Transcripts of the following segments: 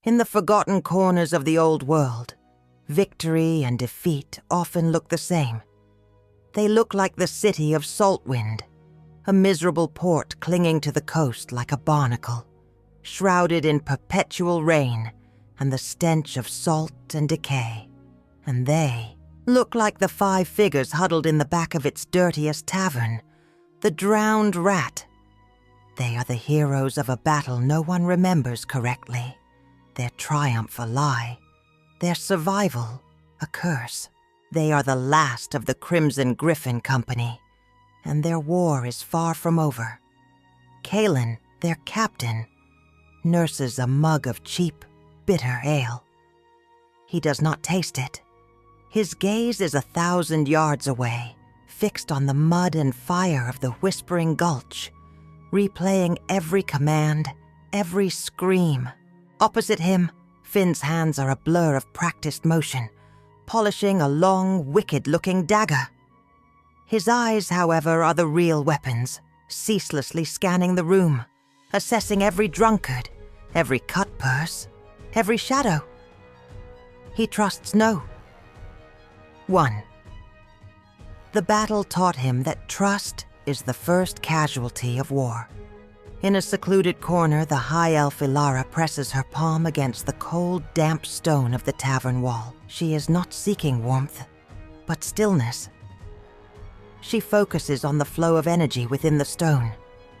In the forgotten corners of the old world, victory and defeat often look the same. They look like the city of Saltwind, a miserable port clinging to the coast like a barnacle, shrouded in perpetual rain and the stench of salt and decay. And they look like the 5 figures huddled in the back of its dirtiest tavern, the Drowned Rat. They are the heroes of a battle no one remembers correctly, their triumph a lie, their survival a curse. They are the last of the Crimson Gryphon Company, and their war is far from over. Kalen, their captain, nurses a mug of cheap, bitter ale. He does not taste it. His gaze is 1,000 yards away, fixed on the mud and fire of the Whispering Gulch, replaying every command, every scream. Opposite him, Finn's hands are a blur of practiced motion, polishing a long, wicked-looking dagger. His eyes, however, are the real weapons, ceaselessly scanning the room, assessing every drunkard, every cut purse, every shadow. He trusts no. 1. The battle taught him that trust is the first casualty of war. In a secluded corner, the high elf Ilara presses her palm against the cold, damp stone of the tavern wall. She is not seeking warmth, but stillness. She focuses on the flow of energy within the stone,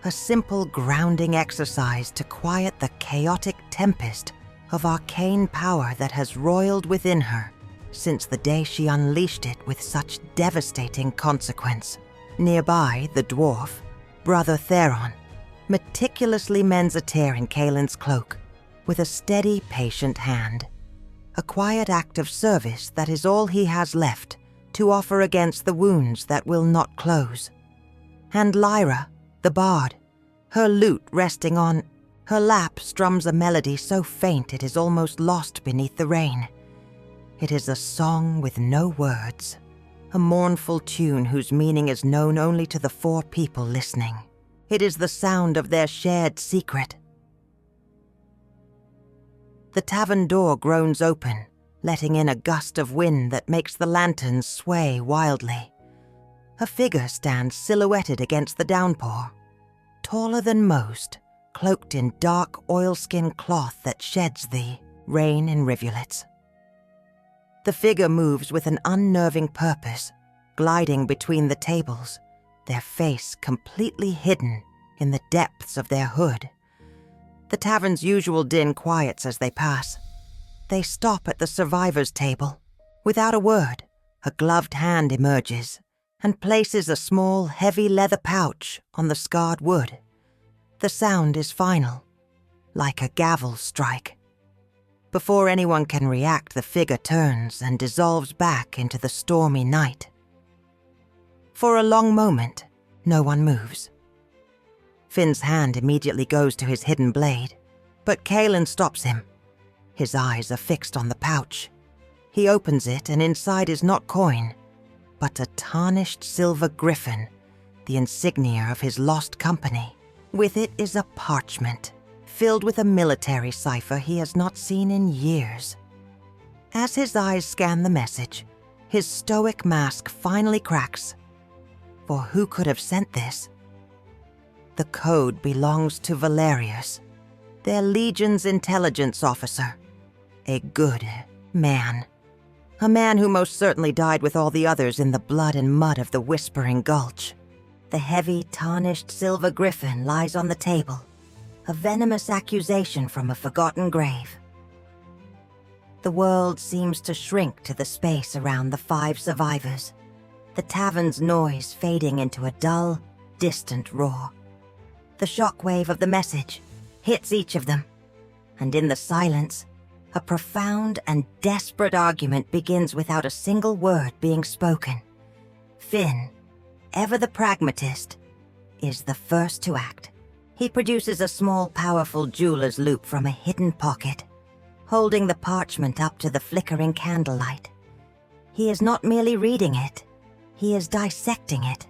a simple grounding exercise to quiet the chaotic tempest of arcane power that has roiled within her since the day she unleashed it with such devastating consequence. Nearby, the dwarf, Brother Theron, meticulously mends a tear in Kalen's cloak with a steady, patient hand, a quiet act of service that is all he has left to offer against the wounds that will not close. And Lyra, the bard, her lute resting on her lap, strums a melody so faint it is almost lost beneath the rain. It is a song with no words, a mournful tune whose meaning is known only to the 4 people listening. It is the sound of their shared secret. The tavern door groans open, letting in a gust of wind that makes the lanterns sway wildly. A figure stands silhouetted against the downpour, taller than most, cloaked in dark oilskin cloth that sheds the rain in rivulets. The figure moves with an unnerving purpose, gliding between the tables, their face completely hidden in the depths of their hood. The tavern's usual din quiets as they pass. They stop at the survivors' table. Without a word, a gloved hand emerges and places a small, heavy leather pouch on the scarred wood. The sound is final, like a gavel strike. Before anyone can react, the figure turns and dissolves back into the stormy night. For a long moment, no one moves. Finn's hand immediately goes to his hidden blade, but Kalen stops him. His eyes are fixed on the pouch. He opens it, and inside is not coin, but a tarnished silver griffin, the insignia of his lost company. With it is a parchment, filled with a military cipher he has not seen in years. As his eyes scan the message, his stoic mask finally cracks. For who could have sent this? The code belongs to Valerius, their Legion's intelligence officer. A good man. A man who most certainly died with all the others in the blood and mud of the Whispering Gulch. The heavy, tarnished silver griffin lies on the table, a venomous accusation from a forgotten grave. The world seems to shrink to the space around the 5 survivors, the tavern's noise fading into a dull, distant roar. The shockwave of the message hits each of them, and in the silence, a profound and desperate argument begins without a single word being spoken. Finn, ever the pragmatist, is the first to act. He produces a small, powerful jeweler's loupe from a hidden pocket, holding the parchment up to the flickering candlelight. He is not merely reading it, he is dissecting it.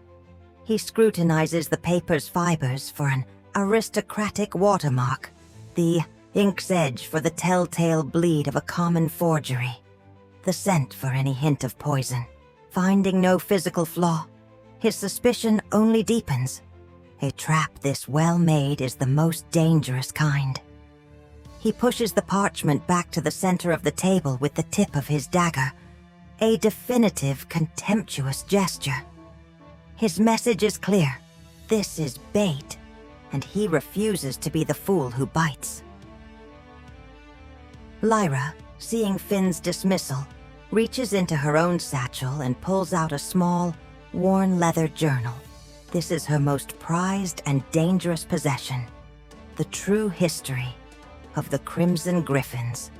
He scrutinizes the paper's fibers for an aristocratic watermark, the ink's edge for the telltale bleed of a common forgery, the scent for any hint of poison. Finding no physical flaw, his suspicion only deepens. A trap this well-made is the most dangerous kind. He pushes the parchment back to the center of the table with the tip of his dagger, a definitive, contemptuous gesture. His message is clear. This is bait, and he refuses to be the fool who bites. Lyra, seeing Finn's dismissal, reaches into her own satchel and pulls out a small, worn leather journal. This is her most prized and dangerous possession, the true history of the Crimson Gryphons.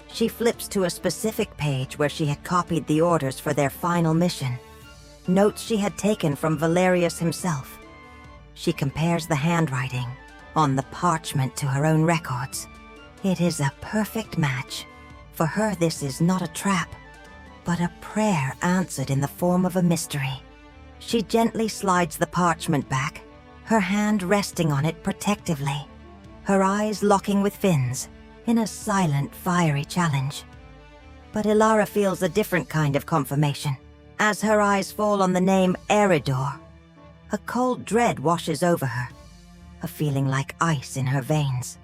She flips to a specific page where she had copied the orders for their final mission, notes she had taken from Valerius himself. She compares the handwriting on the parchment to her own records. It is a perfect match. For her, this is not a trap, but a prayer answered in the form of a mystery. She gently slides the parchment back, her hand resting on it protectively, her eyes locking with Finn's in a silent, fiery challenge. But Ilara feels a different kind of confirmation. As her eyes fall on the name Aeridor, a cold dread washes over her, a feeling like ice in her veins.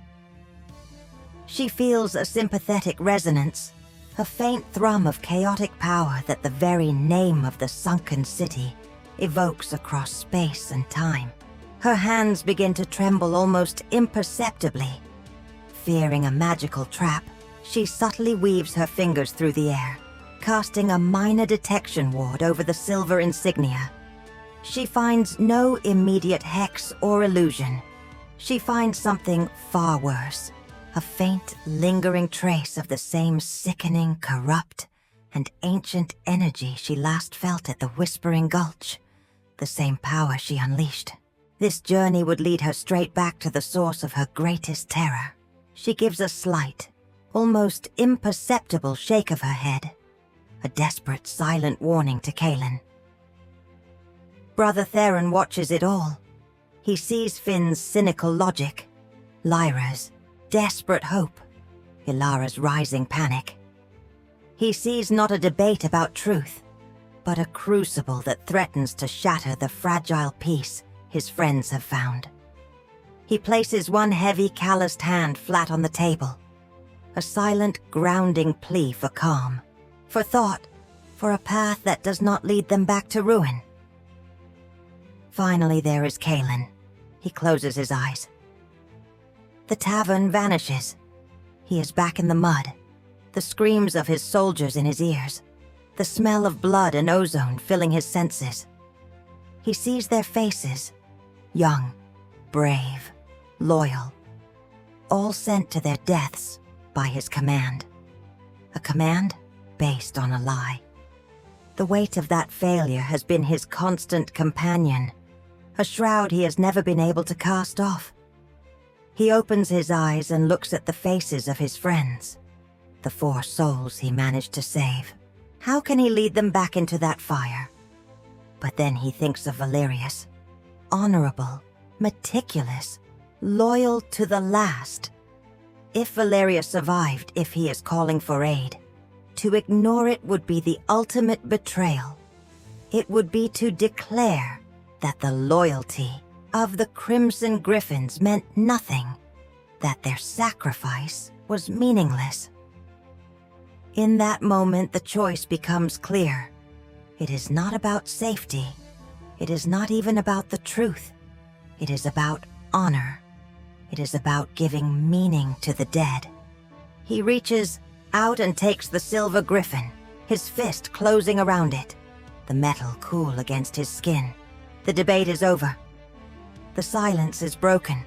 She feels a sympathetic resonance, a faint thrum of chaotic power that the very name of the Sunken City evokes across space and time. Her hands begin to tremble almost imperceptibly. Fearing a magical trap, she subtly weaves her fingers through the air, casting a minor detection ward over the silver insignia. She finds no immediate hex or illusion. She finds something far worse, a faint, lingering trace of the same sickening, corrupt, and ancient energy she last felt at the Whispering Gulch, the same power she unleashed. This journey would lead her straight back to the source of her greatest terror. She gives a slight, almost imperceptible shake of her head, a desperate, silent warning to Kaelin. Brother Theron watches it all. He sees Finn's cynical logic, Lyra's desperate hope, Ilara's rising panic. He sees not a debate about truth, but a crucible that threatens to shatter the fragile peace his friends have found. He places one heavy, calloused hand flat on the table, a silent, grounding plea for calm, for thought, for a path that does not lead them back to ruin. Finally, there is Kaelin. He closes his eyes. The tavern vanishes. He is back in the mud, the screams of his soldiers in his ears, the smell of blood and ozone filling his senses. He sees their faces, young, brave, loyal, all sent to their deaths by his command. A command based on a lie. The weight of that failure has been his constant companion, a shroud he has never been able to cast off. He opens his eyes and looks at the faces of his friends, the 4 souls he managed to save. How can he lead them back into that fire? But then he thinks of Valerius, honorable, meticulous, loyal to the last. If Valerius survived, if he is calling for aid, to ignore it would be the ultimate betrayal. It would be to declare that the loyalty of the Crimson Gryphons meant nothing, that their sacrifice was meaningless. In that moment, the choice becomes clear. It is not about safety. It is not even about the truth. It is about honor. It is about giving meaning to the dead. He reaches out and takes the silver griffin, his fist closing around it, the metal cool against his skin. The debate is over. The silence is broken,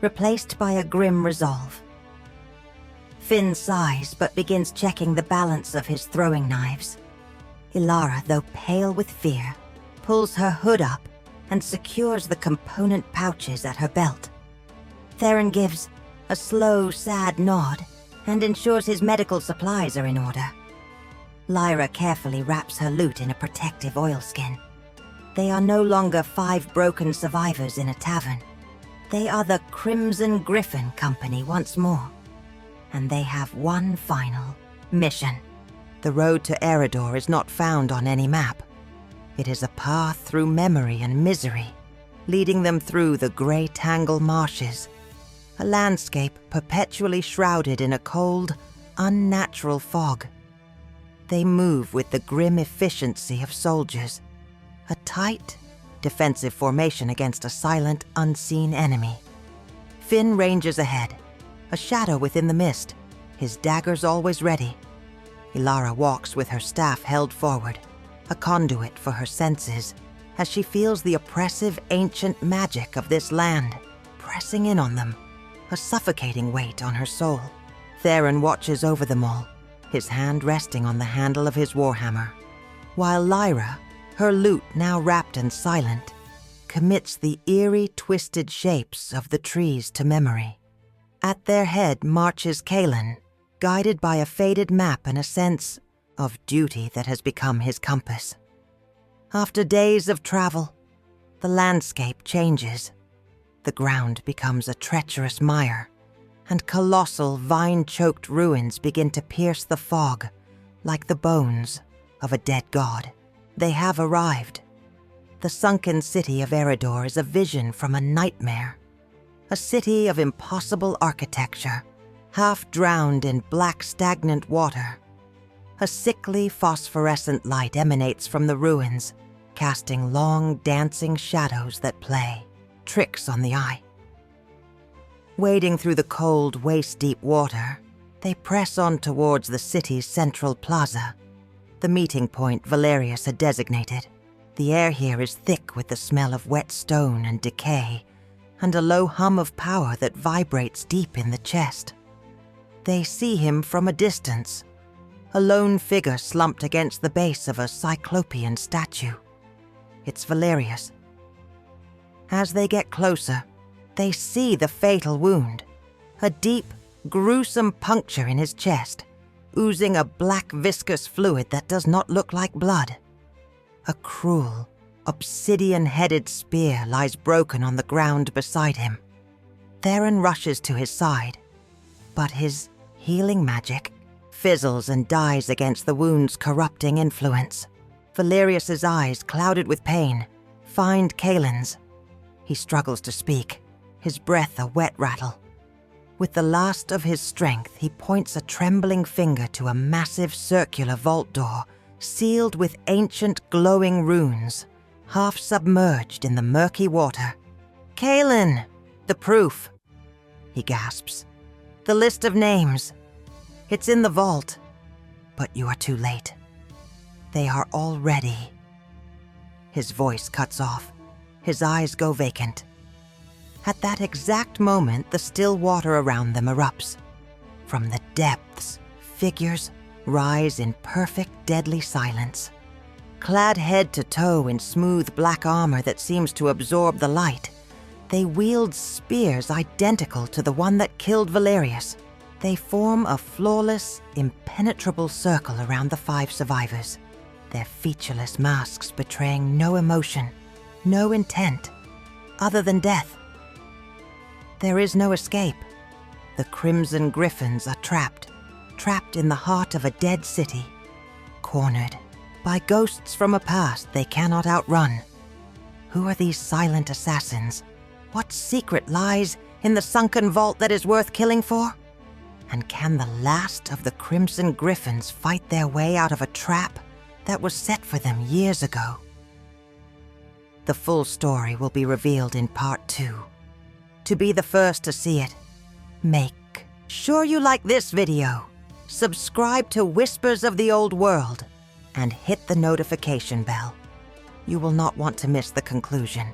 replaced by a grim resolve. Finn sighs but begins checking the balance of his throwing knives. Ilara, though pale with fear, pulls her hood up and secures the component pouches at her belt. Theron gives a slow, sad nod and ensures his medical supplies are in order. Lyra carefully wraps her loot in a protective oilskin. They are no longer 5 broken survivors in a tavern. They are the Crimson Gryphon Company once more, and they have one final mission. The road to Aeridor is not found on any map. It is a path through memory and misery, leading them through the grey tangle marshes, a landscape perpetually shrouded in a cold, unnatural fog. They move with the grim efficiency of soldiers, a tight, defensive formation against a silent, unseen enemy. Finn ranges ahead, a shadow within the mist, his daggers always ready. Ilara walks with her staff held forward, a conduit for her senses, as she feels the oppressive ancient magic of this land pressing in on them, a suffocating weight on her soul. Theron watches over them all, his hand resting on the handle of his warhammer, while Lyra, her lute now wrapped and silent, commits the eerie, twisted shapes of the trees to memory. At their head marches Kaelin, guided by a faded map and a sense of duty that has become his compass. After days of travel, the landscape changes. The ground becomes a treacherous mire, and colossal, vine-choked ruins begin to pierce the fog like the bones of a dead god. They have arrived. The Sunken City of Aeridor is a vision from a nightmare, a city of impossible architecture, half drowned in black stagnant water. A sickly phosphorescent light emanates from the ruins, casting long dancing shadows that play tricks on the eye. Wading through the cold, waist-deep water, they press on towards the city's central plaza, the meeting point Valerius had designated. The air here is thick with the smell of wet stone and decay, and a low hum of power that vibrates deep in the chest. They see him from a distance, a lone figure slumped against the base of a cyclopean statue. It's Valerius. As they get closer, they see the fatal wound, a deep, gruesome puncture in his chest, oozing a black viscous fluid that does not look like blood. A cruel, obsidian-headed spear lies broken on the ground beside him. Theron rushes to his side, but his healing magic fizzles and dies against the wound's corrupting influence. Valerius's eyes, clouded with pain, find Kaelin's. He struggles to speak, his breath a wet rattle. With the last of his strength, he points a trembling finger to a massive circular vault door, sealed with ancient glowing runes, half submerged in the murky water. "Kaelin! The proof!" he gasps. "The list of names. It's in the vault, but you are too late. They are already." His voice cuts off. His eyes go vacant. At that exact moment, the still water around them erupts. From the depths, figures rise in perfect, deadly silence. Clad head to toe in smooth black armor that seems to absorb the light, they wield spears identical to the one that killed Valerius. They form a flawless, impenetrable circle around the 5 survivors, their featureless masks betraying no emotion, no intent, other than death. There is no escape. The Crimson Gryphons are trapped in the heart of a dead city, cornered by ghosts from a past they cannot outrun. Who are these silent assassins? What secret lies in the sunken vault that is worth killing for? And can the last of the Crimson Gryphons fight their way out of a trap that was set for them years ago? The full story will be revealed in Part 2. To be the first to see it, make sure you like this video, subscribe to Whispers of the Old World, and hit the notification bell. You will not want to miss the conclusion.